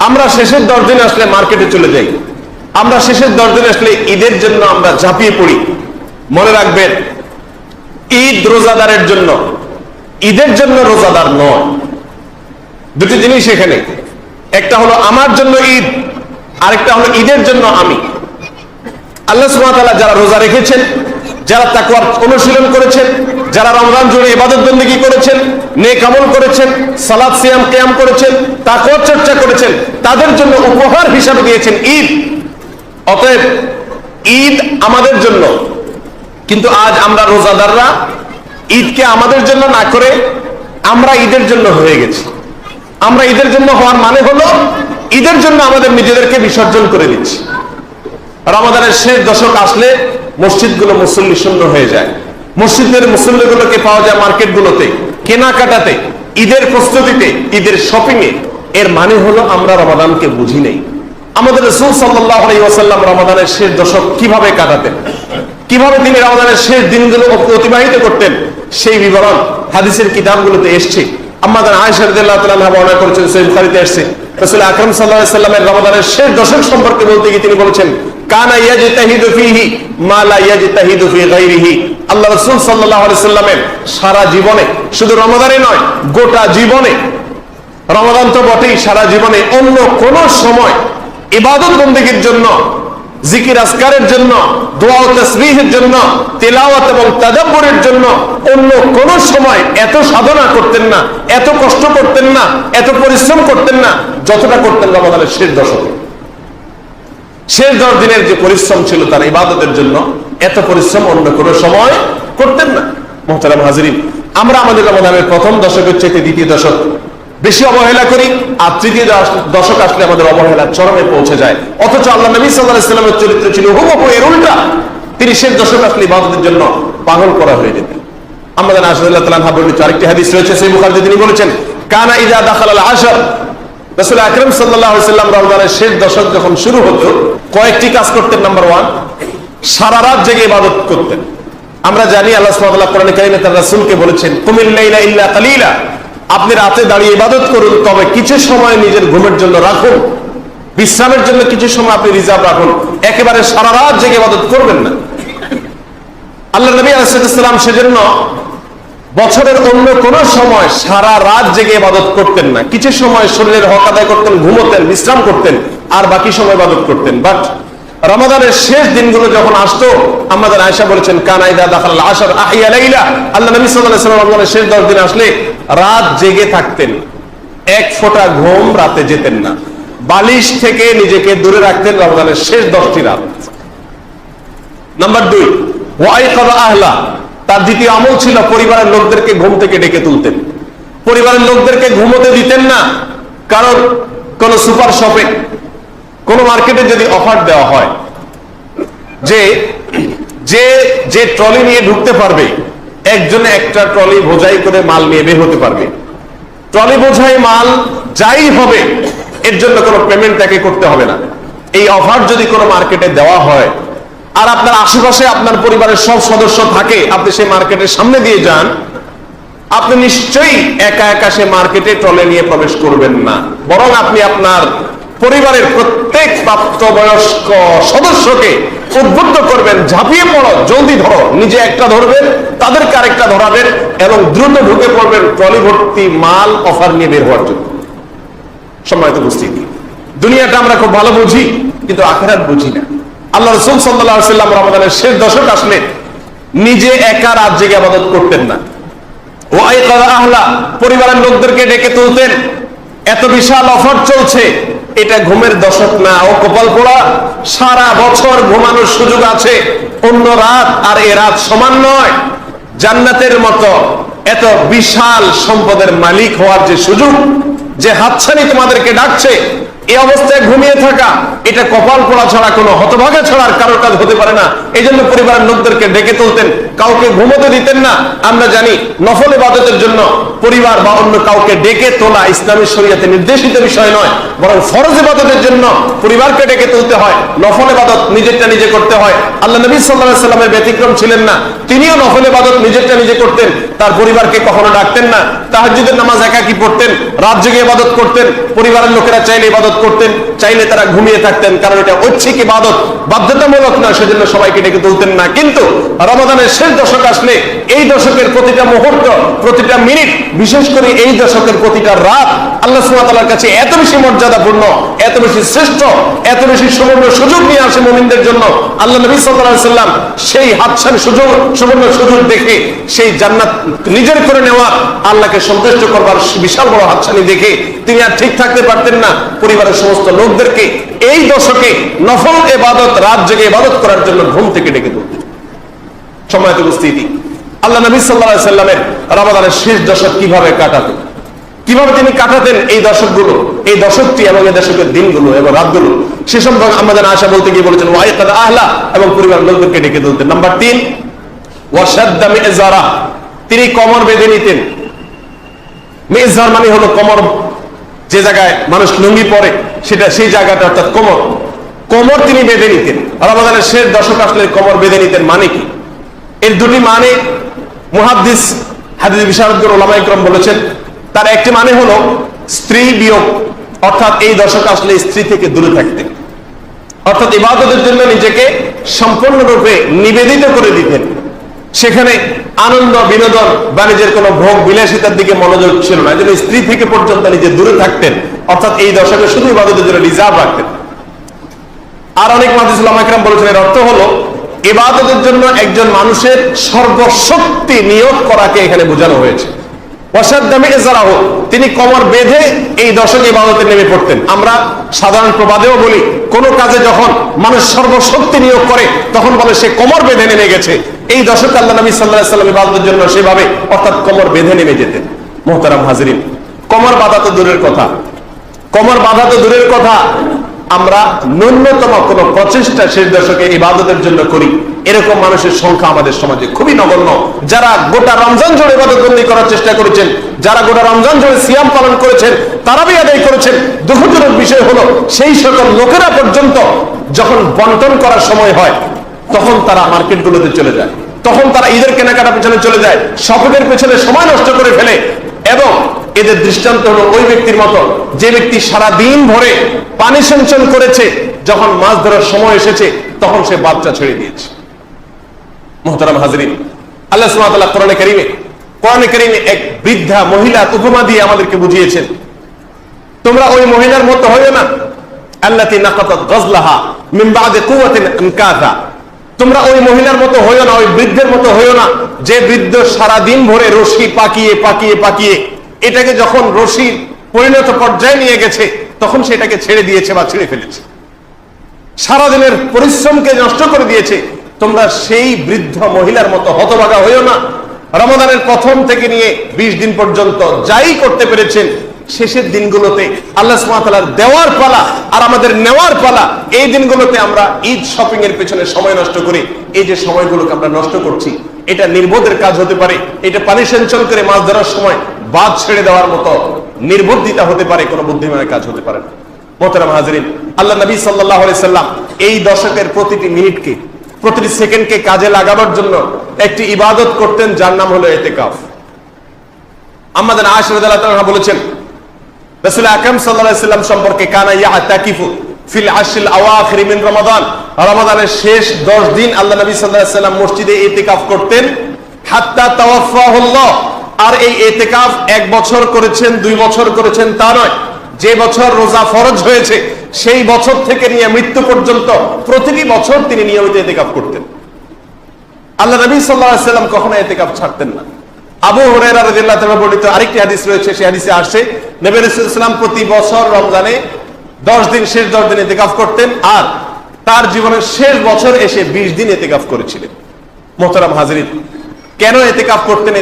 আমরা শেষের 10 দিন আসলে মার্কেটে চলে যাই, আমরা শেষের 10 দিন আসলে ঈদের জন্য আমরা ঝাঁপিয়ে পড়ি। মনে রাখবেন, ঈদ রোজাদারের জন্য, ঈদের জন্য রোজাদার নয়। দুটি জিনিস এখানে, একটা হলো আমার জন্য ঈদ, আরেকটা হলো ঈদের জন্য আমি। আল্লাহ সুবহানাহু ওয়া তাআলা যারা রোজা রেখেছেন, যারা তাকওয়ার অনুশীলন করেছেন, যারা রমজান জুড়ে ইবাদত বন্দেগী করেছেন, নেক আমল করেছেন, সালাত সিয়াম কিয়াম করেছেন, তাকওয়ার চর্চা করেছেন, তাদের জন্য উপহার হিসাবে দিয়েছেন ঈদ। অতএব ঈদ আমাদের জন্য। কিন্তু আজ আমরা রোজাদাররা ঈদকে আমাদের জন্য না করে আমরা ঈদের জন্য হয়ে গেছি। আমরা ঈদের জন্য হওয়ার মানে হলো ঈদের জন্য আমাদের নিজেদেরকে বিসর্জন করে দিচ্ছি। রমাদানের শেষ দশক আসলে মসজিদগুলো মুসল্লি শূন্য হয়ে যায়। মসজিদের মুসল্লিগুলোকে পাওয়া যায় মার্কেটগুলোতে, কেনাকাটাতে, ঈদের প্রস্তুতিতে, ঈদের শপিং এ। এর মানে হলো আমরা রমাদানকে বুঝি নেই। আমাদের রাসূল সাল্লাল্লাহু আলাইহি ওয়াসাল্লাম রমাদানের শেষ দশক কিভাবে কাটাতেন, কিভাবে তিনি রমাদানের শেষ দিনগুলো অতিবাহিত করতেন, সেই বিবরণ হাদিসের কিতাবগুলোতে এসেছে। আম্মাজান আয়েশা রাদিয়াল্লাহু তাআলা আনহা বর্ণনা করেছেন, সহিহ বুখারীতে এসেছে। রাসূল আকরাম সাল্লাল্লাহু আলাইহি ওয়াসাল্লামের রমাদানের শেষ দশক সম্পর্কে বলতে গিয়ে তিনি বলেছেন, কানা ইয়াজতাহিদু ফীহি মা লা ইয়াজতাহিদু ফী গায়রিহি। আল্লাহ রাসূল সাল্লাল্লাহু আলাইহি ওয়াসাল্লামের সারা জীবনে, শুধু রমাদানে নয়, গোটা জীবনে, রমাদান তো বটেই, সারা জীবনে অন্য কোন সময় ইবাদত বন্দেগীর জন্য, জিকির আজকারের জন্য, দোয়া ও তাসবিহের জন্য, তেলাওয়াত এবং তাদাব্বুরের জন্য অন্য কোন সময় এত সাধনা করতেন না, এত কষ্ট করতেন না, এত পরিশ্রম করতেন না, যতটা করতেন রমাদানের শেষ দশকে। শেষ 10 দিনের যে পরিশ্রম ছিল তার ইবাদতের জন্য, এত পরিশ্রম অন্য কোনো সময় করতেন না। মুহতারাম হাজিরিন, আমরা আমাদের রমাদানের প্রথম দশকের চাইতে দ্বিতীয় দশক বেশি অবহেলা করি, আর তৃতীয় দশক আসলে আমাদের অবহেলা চরমে পৌঁছে যায়। অথচ আল্লাহ নবী সাল্লাল্লাহু আলাইহি ওয়াসাল্লামের চরিত্র ছিল হুবহু এর উল্টা। তিনি শেষ দশক আসলে ইবাদতের জন্য পাগল করা হয়ে যেতেন। আমাদের আয়েশা রাদিয়াল্লাহু তাআলা আনহা বর্ণিত আরেকটি হাদিস রয়েছে সহিহ বুখারীতে, তিনি বলেছেন, কানা ইযা দাখালাল আশর। রাসূল আকরাম সাল্লাল্লাহু আলাইহি ওয়াসাল্লাম রমজানের শেষ দশক যখন শুরু হতো, কয়েকটি কাজ করতেন। নাম্বার 1, সারা রাত জেগে ইবাদত করতেন। আমরা জানি আল্লাহ সুবহানাহু ওয়া তাআলা কোরআনে কারীমে তার রাসূলকে বলেছেন, কুমিল লাইলা ইল্লা কালিলা। আপনি রাতে দাঁড়িয়ে ইবাদত করুন, তবে কিছু সময় নিজের ঘুমের জন্য রাখুন, বিশ্রামের জন্য কিছু সময় আপনি রিজার্ভ রাখুন। একেবারে সারা রাত জেগে ইবাদত করবেন না। আল্লাহ নবী আলাইহিস সালাম সেজন্য বছরের অন্য কোন সময় সারা রাত জেগে ইবাদত করতেন না। কিছু সময় শরীরের হক আদায় করতেন, ঘুমোতেন, বিশ্রাম করতেন, আর বাকি সময় ইবাদত করতেন। বাট রমাদানের শেষ দিনগুলো যখন আসতো, আমাদের আয়েশা বলেছেন, কানা ইযা দাখালাল আশর আহইয়া লাইলা। আল্লাহ নবী সাল্লাল্লাহু আলাইহি ওয়াসাল্লাম রমজানের শেষ 10 দিন আসলে রাত জেগে থাকতেন, এক ফোঁটা ঘুম রাতে যেতেন না, বালিশ থেকে নিজেকে দূরে রাখতেন রমজানের শেষ 10টি রাত। নাম্বার 2, ওয়াইকাযা আহলা। তার দ্বিতীয় আমল ছিল পরিবারের লোকদেরকে ঘুম থেকে ডেকে তুলতেন। পরিবারের লোকদেরকে ঘুমোতে দিতেন না। কারণ কোন সুপার শপে, কোন মার্কেটে যদি অফার দেওয়া হয় যে যে ট্রলি নিয়ে ঢুকতে পারবে, একজনে একটা ট্রলি বোঝাই করে মাল নিয়ে বের হতে পারবে, ট্রলি বোঝাই মাল যাই হবে এর জন্য কোনো পেমেন্ট তাকে করতে হবে না। এই অফার যদি কোনো মার্কেটে দেওয়া হয়, আর আপনার আশেপাশে আপনার পরিবারের সব সদস্য থাকে, আপনি সেই মার্কেটের সামনে দিয়ে যান, আপনি নিশ্চয়ই একা একা সে মার্কেটে ট্রলি নিয়ে প্রবেশ করবেন না, বরং আপনি আপনার পরিবারের প্রত্যেক প্রাপ্তবয়স্ক সদস্যকে উদ্বুদ্ধ করবেন, ঝাঁপিয়ে পড়ো, জলদি ধরো। নিজে একটা ধরবেন, তাদেরকে আরেকটা ধরাবেন, এবং দ্রুত ঢুকে পড়বেন ট্রলি ভর্তি মাল অফার নিয়ে বের হওয়ার জন্য। সম্মানিত উপস্থিতি, দুনিয়াটা আমরা খুব ভালো বুঝি, কিন্তু আখিরাত বুঝি না। আল্লাহ রাসূল সাল্লাল্লাহু আলাইহি ওয়াসাল্লাম রমাদানের শেষ দশক আসলে নিজে একা রাত জেগে ইবাদত করতেন না। ওয়াইকাযা আহলা, পরিবারের লোকদেরকে ডেকে তুলতেন। এত বিশাল অফার চলছে, এটা ঘুমের দশক না, ও কপাল পোড়া, সারা বছর ঘুমানোর সুযোগ আছে, অন্য রাত আর এ রাত সমান নয়। জান্নাতের মতো এত বিশাল সম্পদের মালিক হওয়ার যে সুযোগ, যে হাতছানি তোমাদেরকে ডাকছে, এই অবস্থায় ঘুমিয়ে থাকা, এটা কপাল পোড়া ছাড়া কোনো হতভাগা ছাড়ার কারোর কাজ হতে পারে না। এই জন্য পরিবারের লোকদেরকে ডেকে তুলতেন, কাউকে ঘুমোতে দিতেন না। আমরা জানি নফল ইবাদতের জন্য পরিবার বা অন্য কাউকে ডেকে তোলা ইসলামী শরীয়তে নির্দেশিত বিষয় নয়, বরং ফরজ ইবাদতের জন্য পরিবারকে ডেকে তুলতে হয়। নফল ইবাদত নিজেরটা নিজে করতে হয়। আল্লাহ নবী সাল্লাল্লাহু আলাইহি ওয়াসাল্লামের ব্যতিক্রম ছিলেন না, তিনিও নফল ইবাদত নিজেরটা নিজে করতেন, তার পরিবারকে কখনো ডাকতেন না। তাহাজ্জুদের নামাজ একাকী পড়তেন, রাত জেগে ইবাদত করতেন, পরিবারের লোকেরা চাইলে ইবাদত করতেন, চাইলে তারা ঘুমিয়ে থাকতেন, কারণ এটা ঐচ্ছিক ইবাদত, বাধ্যতামূলক না, সেজন্য সবাইকে ডেকে তুলতেন না। কিন্তু রমাদানের শেষ দশক আসলে এই দশকের প্রতিটা মুহূর্ত, প্রতিটা মিনিট, বিশেষ করে এই দশকের প্রতিটা রাত আল্লাহ সুবহানাহু ওয়া তাআলার কাছে এত বেশি মর্যাদাপূর্ণ, এত বেশি শ্রেষ্ঠ, এত বেশি সুবর্ণ সুযোগ নিয়ে আসে মুমিনদের জন্য। আল্লাহ নবী সাল্লাল্লাহু আলাইহি সাল্লাম সেই হাতছানি সুযোগ, সুবর্ণ সুযোগ দেখে, সেই জান্নাত নিজের করে নেওয়া, আল্লাহকে সন্তুষ্ট করবার বিশাল বড় হাতছানি দেখে তিনি আর ঠিক থাকতে পারতেন না। পরিবারের সমস্ত লোকদেরকে এই দশকে নফল ইবাদত, রাত জেগে ইবাদত করার জন্য ঘুম থেকে ডেকে তুলতেন। সম্মানিত উপস্থিতি, আল্লাহ নবী সাল্লাল্লাহু আলাইহি সাল্লামের রমাদানের শেষ দশক কিভাবে কাটাতেন, কিভাবে তিনি কাটাতেন এই দশকগুলো, এই দশকটি এবং এই দশকের দিনগুলো এবং রাতগুলো, সে সম্পর্কে আমাদের আশা বলতে গিয়ে বলেছেন ওয়াইকাদ আহলা, এবং পরিবারের লোকদেরকে ডেকে তুলতেন। নাম্বার 3, ওয়াশাদ্দা মিজারা, তিনি কোমর বেঁধে নিতেন। মিজার মানে হলো কোমর, যে জায়গায় মানুষ লুঙ্গি পরে সেটা, সেই জায়গাটা অর্থাৎ কোমর, কোমর তিনি বেঁধে নিতেন। রমাদানের শেষ দশক আসলে কোমর বেঁধে নিতেন মানে কি? এর দুটি মানে মুহাদ্দিস, হাদিস বিশারদগণ, উলামায়ে কেরাম বলেছেন। তার একটি মানে হলো স্ত্রী বিয়োগ, অর্থাৎ এই দশক আসলে স্ত্রী থেকে দূরে থাকতেন, অর্থাৎ ইবাদতের জন্য নিজেকে সম্পূর্ণরূপে নিবেদিত করে দিতেন। সেখানে আনন্দ, বিনোদন, বাণিজ্যের কোনো ভোগ বিলাসিতার দিকে মনোযোগ ছিল না, যেন স্ত্রী থেকে পর্যন্ত নিজে দূরে থাকতেন, অর্থাৎ এই দশকে শুধু ইবাদতের জন্য রিজার্ভ রাখতেন। আর অনেক মুহাদ্দিস উলামায়ে কেরাম বলেছেন এর অর্থ হলো ইবাদতের জন্য একজন মানুষের সর্বশক্তি নিয়োগ করাকে এখানে বোঝানো হয়েছে। তিনি কোমর বেঁধে এই দশকে ইবাদতে নেমে পড়তেন। আমরা সাধারণ প্রবাদেও বলি, কোন কাজে যখন মানুষ সর্বশক্তি নিয়োগ করে তখন বলে সে কোমর বেঁধে নেমে গেছে। এই দশকে আল্লাহ নবী সাল্লাল্লাহু আলাইহি ওয়াসাল্লাম ইবাদতের জন্য সেভাবে, অর্থাৎ কোমর বেঁধে নেমে যেতেন। মুহতারাম হাজিরিন, কোমর বাঁধা তো দূরের কথা, কোমর বাঁধা তো দূরের কথা, আমরা ন্যূনতম কোন প্রচেষ্টা শেষ দশকে ইবাদতের জন্য করি, এরকম মানুষের সংখ্যা আমাদের সমাজে খুবই নগণ্য। যারা গোটা রমজান জুড়ে ইবাদতবন্দি করার চেষ্টা করেছেন, যারা গোটা রমজান জুড়ে সিয়াম পালন করেছেন, তারাবি আদায় করেছেন, দুঃখজনক বিষয় হলো সেই সকল লোকেরা পর্যন্ত যখন বন্টন করার সময় হয় তখন তারা মার্কেটগুলোতে চলে যায়, তখন তারা ঈদের কেনাকাটা পেছনে চলে যায়, শপিংয়ের পেছনে সময় নষ্ট করে ফেলে। এবং এদের দৃষ্টান্ত হলো ওই ব্যক্তির মতো যে ব্যক্তি সারা দিন ভরে পানি সঞ্চয় করেছে, যখন মাছ ধরার সময় এসেছে তখন সে বাচ্চা ছেড়ে দিয়েছে। মুহতারাম হাজরিন, আল্লাহ সুবহানাহু ওয়া তাআলা কোরআনে কারীমে এক বৃদ্ধা মহিলা উপমা দিয়ে আমাদেরকে বুঝিয়েছেন, তোমরা ওই মহিলার মতো হইও না, আল্লাতী নাকাতাত গাজলাহা মিন বা'দি কুওয়াতিন আনকাথা, তোমরা ওই মহিলার মতো হইও না, ওই বৃদ্ধের মতো হইও না যে বৃদ্ধ সারা দিন ভরে রশি পাকিয়ে পাকিয়ে পাকিয়ে এটাকে যখন রশির পরিণত পর্যায়ে নিয়ে গেছে তখন সেটাকে ছেড়ে দিয়েছে বা ছেড়ে ফেলেছে, সারাদিনের পরিশ্রমকে নষ্ট করে দিয়েছে। তোমরা সেই বৃদ্ধ মহিলার মতো হতভাগা হইও না। রমাদানের প্রথম থেকে নিয়ে 20 দিন পর্যন্ত যাই করতে পেরেছেন, শেষের দিনগুলোতে আল্লাহ সুবহানাহু ওয়া তাআলার দেওয়ার পালা আর আমাদের নেওয়ার পালা। এই দিনগুলোতে আমরা ঈদ শপিং এর পেছনে সময় নষ্ট করি। এই যে সময়গুলোকে আমরা নষ্ট করছি, এটা নির্বোধের কাজ হতে পারে, এটা পানি সেঞ্চন করে মাছ ধরার সময় বাদ ছেড়ে দেওয়ার মতো নির্বুদ্ধিতা হতে পারে, কোনো বুদ্ধিমানের কাজ হতে পারে না। মুহতারাম হাজিরিন, আল্লাহ নবী সাল্লাল্লাহু আলাইহি সাল্লাম এই দশকের প্রতিটি মিনিটকে, প্রতিটি সেকেন্ডকে কাজে লাগাবার জন্য একটি ইবাদত করতেন, যার নাম হলো ইতিকাফ। আমাদের আয়েশা রাদিয়াল্লাহু তাআলা বলেছেন, রাসূল আকরাম সাল্লাল্লাহু আলাইহি সাল্লাম সম্পর্কে, কানা ইয়াতাকিফু ফিল আশরিল আওয়াখির মিন রমাদান, রমাদানের শেষ 10 দিন আল্লাহ নবী সাল্লাল্লাহু আলাইহি সাল্লাম মসজিদে ইতিকাফ করতেন, হাত্তা তাওয়াফাহুল্লাহ। আর এই ইতিকাফ 1 বছর করেছেন, 2 বছর করেছেন তা নয়, যে বছর রোজা ফরজ হয়েছে সেই বছর থেকে নিয়ে মৃত্যু পর্যন্ত প্রতিটি বছর তিনি নিয়মিত ইতিকাফ করতেন। আল্লাহ নবী সাল্লাল্লাহু আলাইহি সাল্লাম কখনো ইতিকাফ ছাড়তেন না। আবু হুরায়রা রাদিয়াল্লাহু তাআলা বর্ণিত আরেকটি হাদিস রয়েছে, সেই হাদিসে আসে নবী রাসূলুল্লাহ সাল্লাল্লাহু আলাইহি ওয়াসাল্লাম প্রতি বছর রমজানে 10 দিন, শেষ 10 দিন ইতিকাফ করতেন, আর তার জীবনের শেষ বছর এসে 20 দিন ইতিকাফ করেছিলেন। মুহতারাম হাজিরিন, কেন ইতিকাফ করতেন?